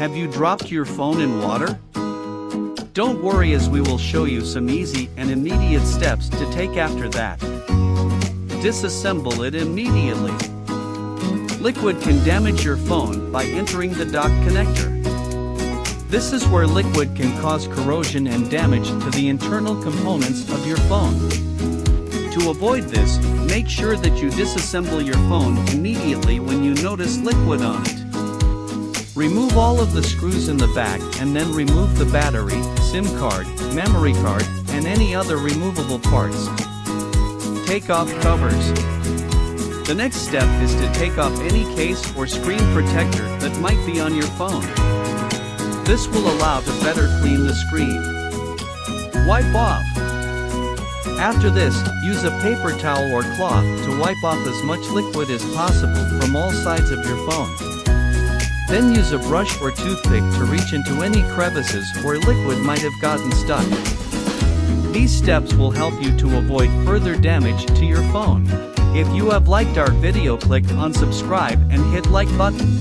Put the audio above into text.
Have you dropped your phone in water? Don't worry, as we will show you some easy and immediate steps to take after that. Disassemble it immediately. Liquid can damage your phone by entering the dock connector. This is where liquid can cause corrosion and damage to the internal components of your phone. To avoid this, make sure that you disassemble your phone immediately when you notice liquid on it. Remove all of the screws in the back and then remove the battery, SIM card, memory card, and any other removable parts. Take off covers. The next step is to take off any case or screen protector that might be on your phone. This will allow to better clean the screen. Wipe off. After this, use a paper towel or cloth to wipe off as much liquid as possible from all sides of your phone. Then use a brush or toothpick to reach into any crevices where liquid might have gotten stuck. These steps will help you to avoid further damage to your phone. If you have liked our video, click on subscribe and hit like button.